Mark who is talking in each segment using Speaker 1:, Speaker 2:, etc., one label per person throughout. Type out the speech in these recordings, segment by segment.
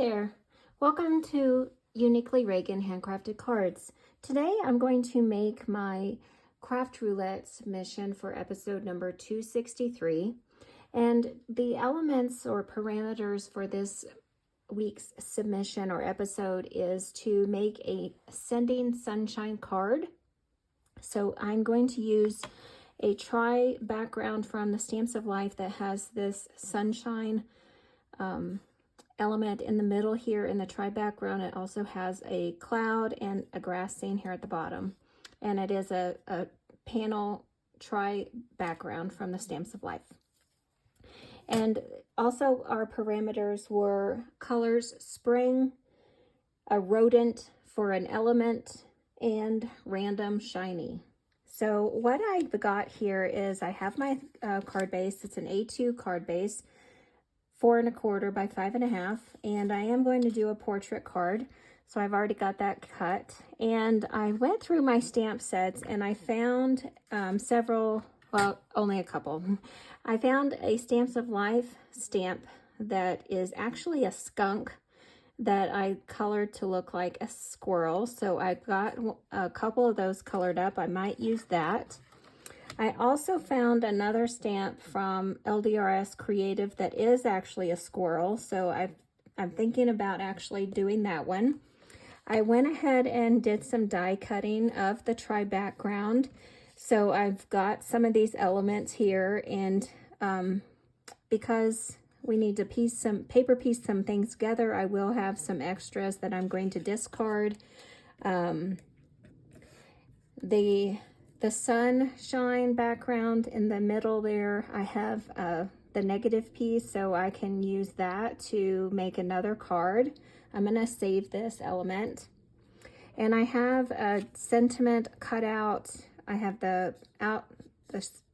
Speaker 1: there, welcome to Uniquely Reagan Handcrafted Cards. Today I'm going to make my craft roulette submission for episode number 263, and the elements or parameters for this week's submission or episode is to make a sending sunshine card. So I'm going to use a tri background from the Stamps of Life that has this sunshine element in the middle here in the tri background. It also has a cloud and a grass scene here at the bottom, and it is a panel tri background from the Stamps of Life. And also our parameters were colors spring, a rodent for an element, and random shiny. So what I've got here is I have my card base. It's an A2 card base, 4 1/4 by 5 1/2, and I am going to do a portrait card. So I've already got that cut, and I went through my stamp sets and I found several, well, only a couple. I found a Stamps of Life stamp that is actually a skunk that I colored to look like a squirrel. So I've got a couple of those colored up. I might use that. I also found another stamp from LDRS Creative that is actually a squirrel. So I'm thinking about actually doing that one. I went ahead and did some die cutting of the tri background. So I've got some of these elements here, and because we need to paper piece some things together, I will have some extras that I'm going to discard. The sunshine background in the middle there, I have the negative piece, so I can use that to make another card. I'm going to save this element. And I have a sentiment cut out. I have the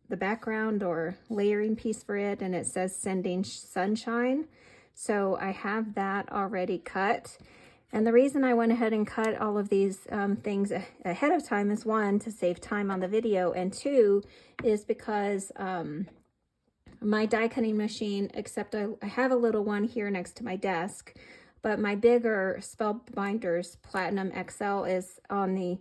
Speaker 1: background or layering piece for it, and it says sending sunshine. So I have that already cut. And the reason I went ahead and cut all of these things ahead of time is, one, to save time on the video, and two, is because my die cutting machine, except I have a little one here next to my desk, but my bigger Spellbinders Platinum XL is on the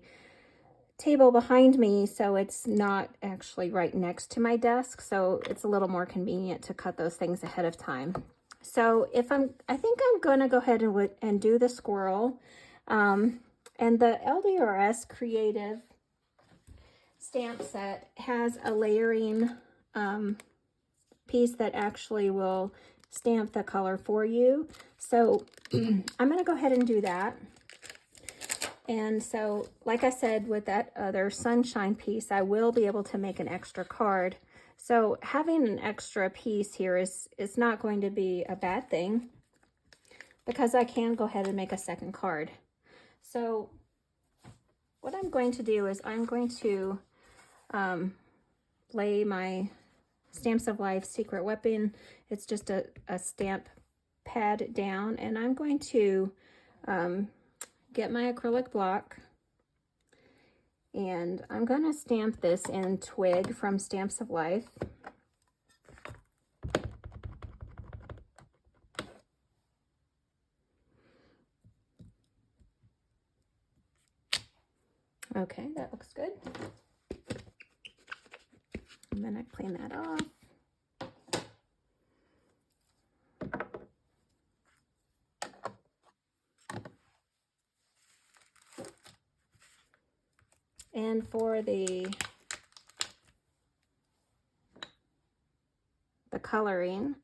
Speaker 1: table behind me, so it's not actually right next to my desk, so it's a little more convenient to cut those things ahead of time. So I think I'm going to go ahead and do the squirrel. And the LDRS Creative stamp set has a layering piece that actually will stamp the color for you. So I'm going to go ahead and do that. And so, like I said, with that other sunshine piece, I will be able to make an extra card. So having an extra piece here is not going to be a bad thing, because I can go ahead and make a second card. So what I'm going to do is I'm going to lay my Stamps of Life Secret Weapon. It's just a stamp pad down, and I'm going to get my acrylic block, and I'm going to stamp this in Twig from Stamps of Life. Okay, that looks good. I'm going to clean that off. And for the coloring,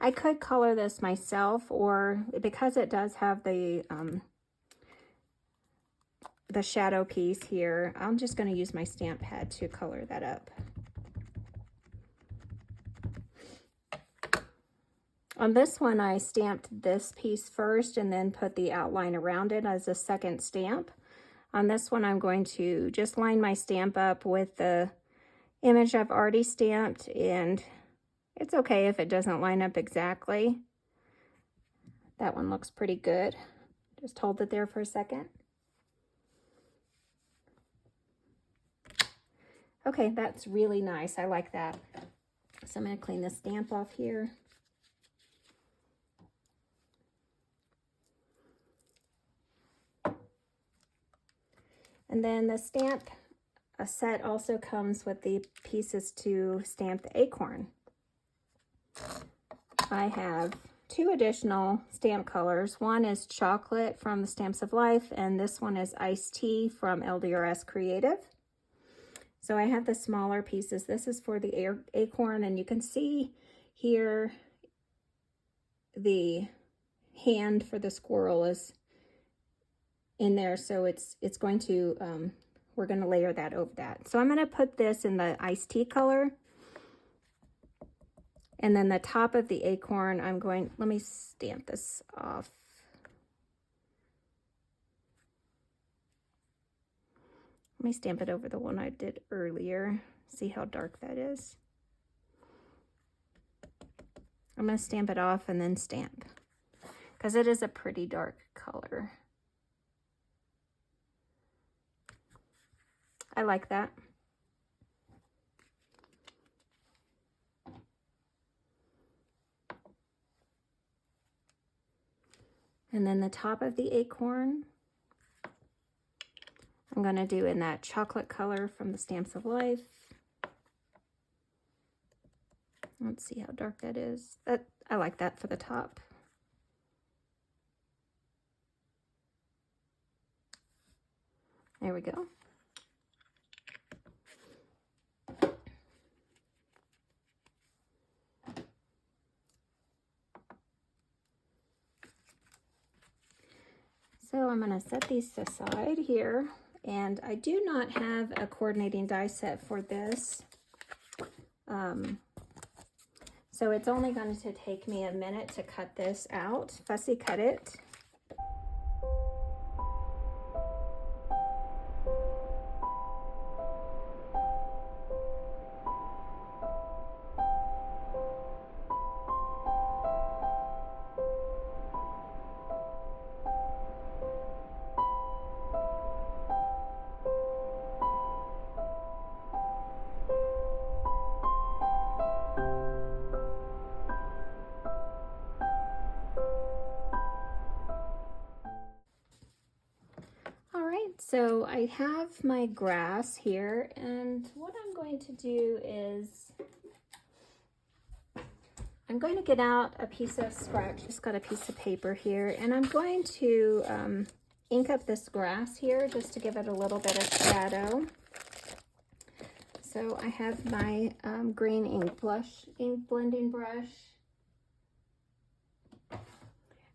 Speaker 1: I could color this myself, or because it does have the shadow piece here, I'm just going to use my stamp pad to color that up. On this one, I stamped this piece first and then put the outline around it as a second stamp. On this one, I'm going to just line my stamp up with the image I've already stamped, and it's okay if it doesn't line up exactly. That one looks pretty good. Just hold it there for a second. Okay, that's really nice. I like that. So I'm going to clean the stamp off here. And then the stamp set also comes with the pieces to stamp the acorn. I have 2 additional stamp colors. One is chocolate from the Stamps of Life, and this one is iced tea from LDRS Creative. So I have the smaller pieces. This is for the acorn, and you can see here the hand for the squirrel is in there, so it's going to we're going to layer that over that. So I'm going to put this in the iced tea color, and then the top of the acorn let me stamp this off. Let me stamp it over the one I did earlier. See how dark that is. I'm going to stamp it off and then stamp, because it is a pretty dark color. I like that. And then the top of the acorn, I'm going to do in that chocolate color from the Stamps of Life. Let's see how dark that is. I like that for the top. There we go. So I'm going to set these aside here, and I do not have a coordinating die set for this. So it's only going to take me a minute to cut this out, fussy cut it. So I have my grass here, and what I'm going to do is I'm going to get out a piece of scratch. Just got a piece of paper here, and I'm going to ink up this grass here just to give it a little bit of shadow. So I have my green ink blending brush,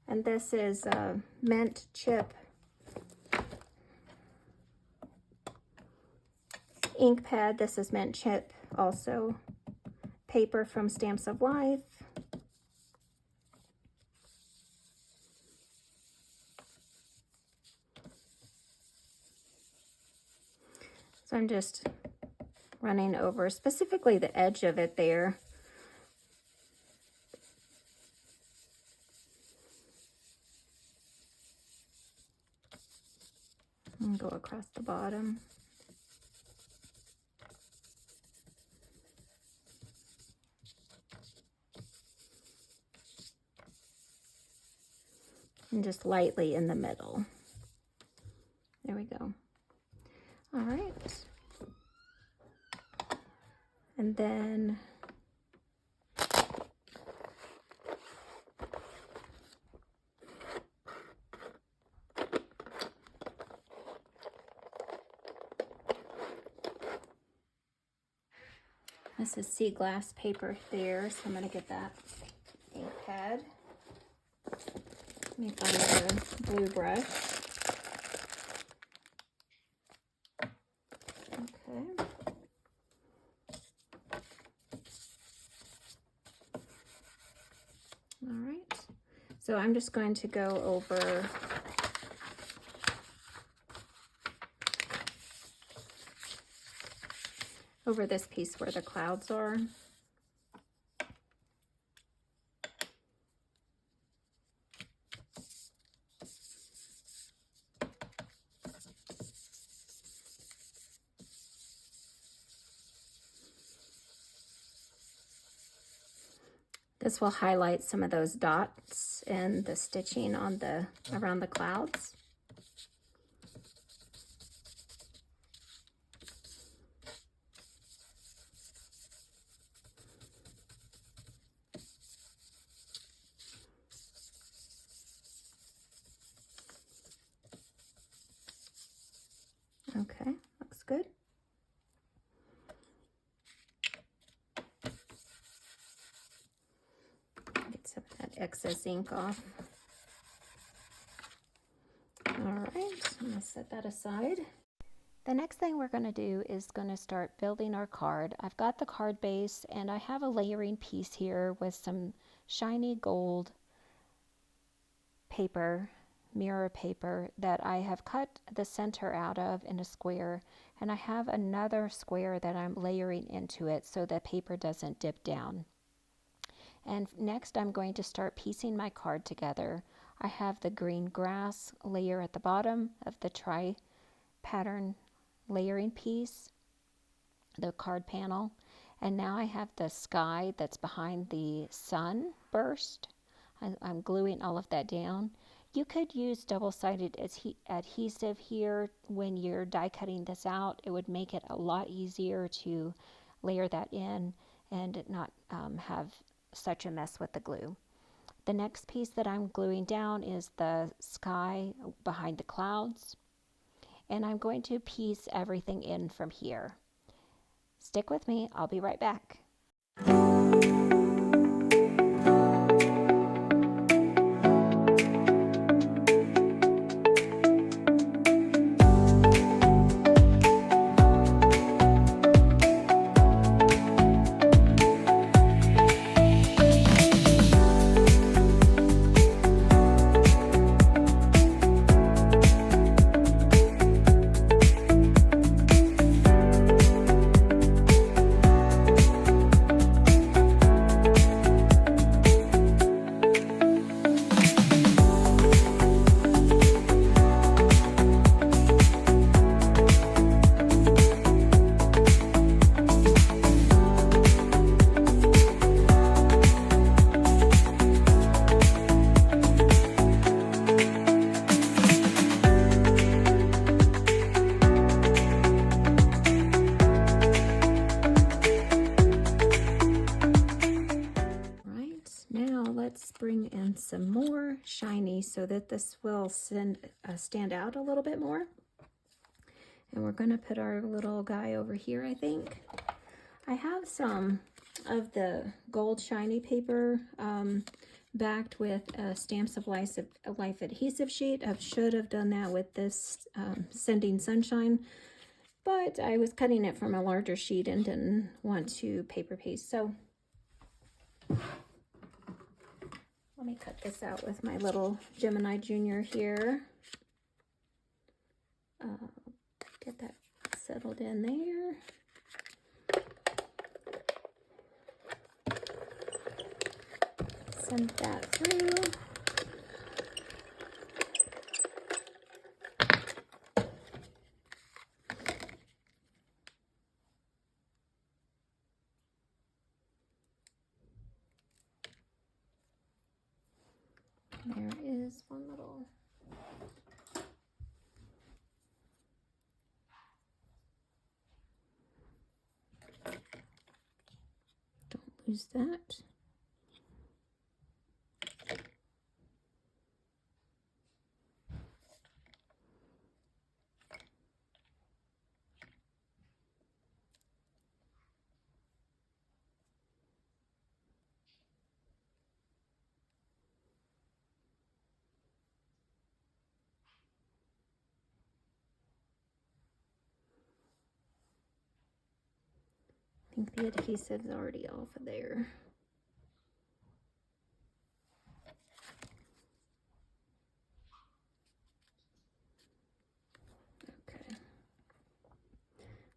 Speaker 1: and this is mint chip ink pad. This is mint chip also. Paper from Stamps of Life. So I'm just running over specifically the edge of it there. And go across the bottom. And just lightly in the middle. There we go. All right. And then this is Seaglass paper there, so I'm going to get that ink pad. Let me find the blue brush. Okay. All right. So I'm just going to go over this piece where the clouds are. This will highlight some of those dots and the stitching on around the clouds. excess ink off. All right, I'm gonna set that aside. The next thing we're gonna do is gonna start building our card. I've got the card base and I have a layering piece here with some shiny gold paper, mirror paper, that I have cut the center out of in a square, and I have another square that I'm layering into it so the paper doesn't dip down. And next I'm going to start piecing my card together. I have the green grass layer at the bottom of the tri-pattern layering piece, the card panel, and now I have the sky that's behind the sun burst. I'm gluing all of that down. You could use double-sided adhesive here when you're die cutting this out. It would make it a lot easier to layer that in and not have such a mess with the glue. The next piece that I'm gluing down is the sky behind the clouds, and I'm going to piece everything in from here. Stick with me, I'll be right back. Bring in some more shiny so that this will stand out a little bit more. And we're going to put our little guy over here, I think. I have some of the gold shiny paper backed with a Stamps of Life adhesive sheet. I should have done that with this Sending Sunshine, but I was cutting it from a larger sheet and didn't want to paper paste. So let me cut this out with my little Gemini Junior here. Get that settled in there. Send that through. There is one little don't lose that. I think the adhesive's already off of there. Okay.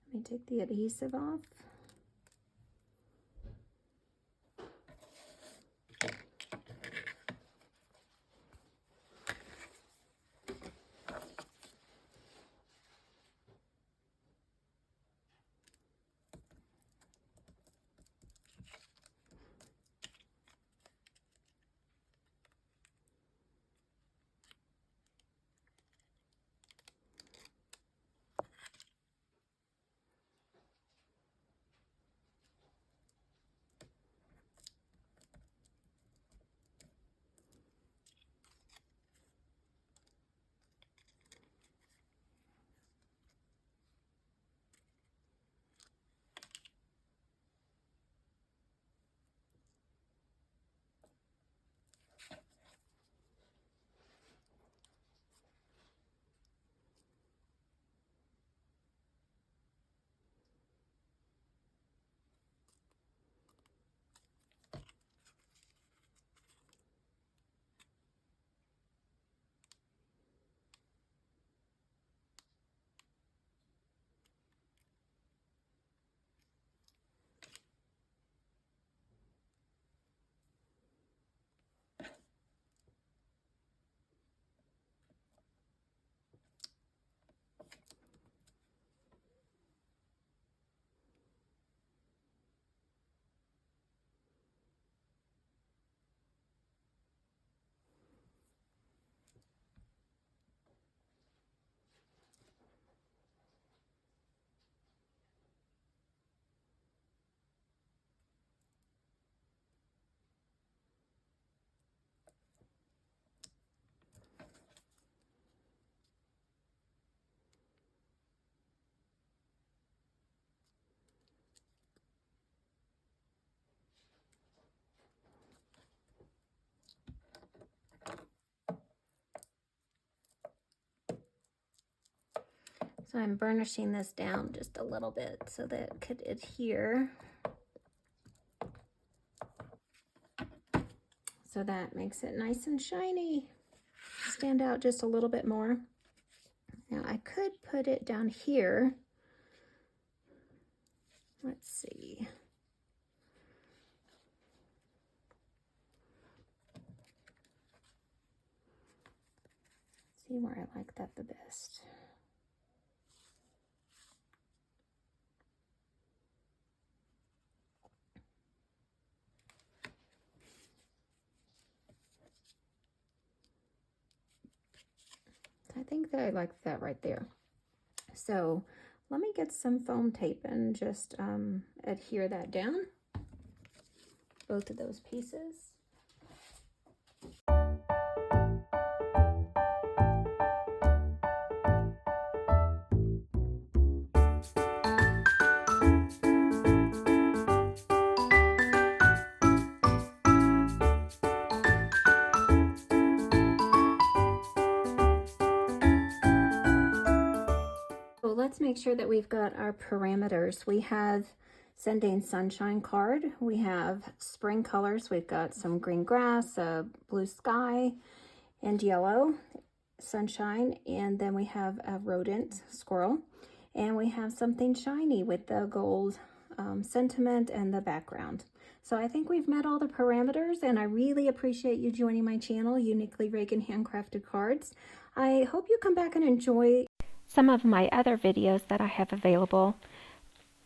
Speaker 1: Let me take the adhesive off. So I'm burnishing this down just a little bit so that it could adhere. So that makes it nice and shiny. Stand out just a little bit more. Now I could put it down here. Let's see. See where I like that the best. I think that I like that right there. So let me get some foam tape and just adhere that down, both of those pieces. So let's make sure that we've got our parameters. We have Sending Sunshine card. We have spring colors. We've got some green grass, blue sky, and yellow sunshine. And then we have a rodent, squirrel. And we have something shiny with the gold sentiment and the background. So I think we've met all the parameters, and I really appreciate you joining my channel, Uniquely Reagan Handcrafted Cards. I hope you come back and enjoy some of my other videos that I have available.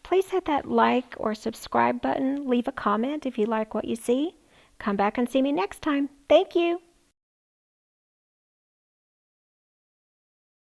Speaker 1: Please hit that like or subscribe button. Leave a comment if you like what you see. Come back and see me next time. Thank you.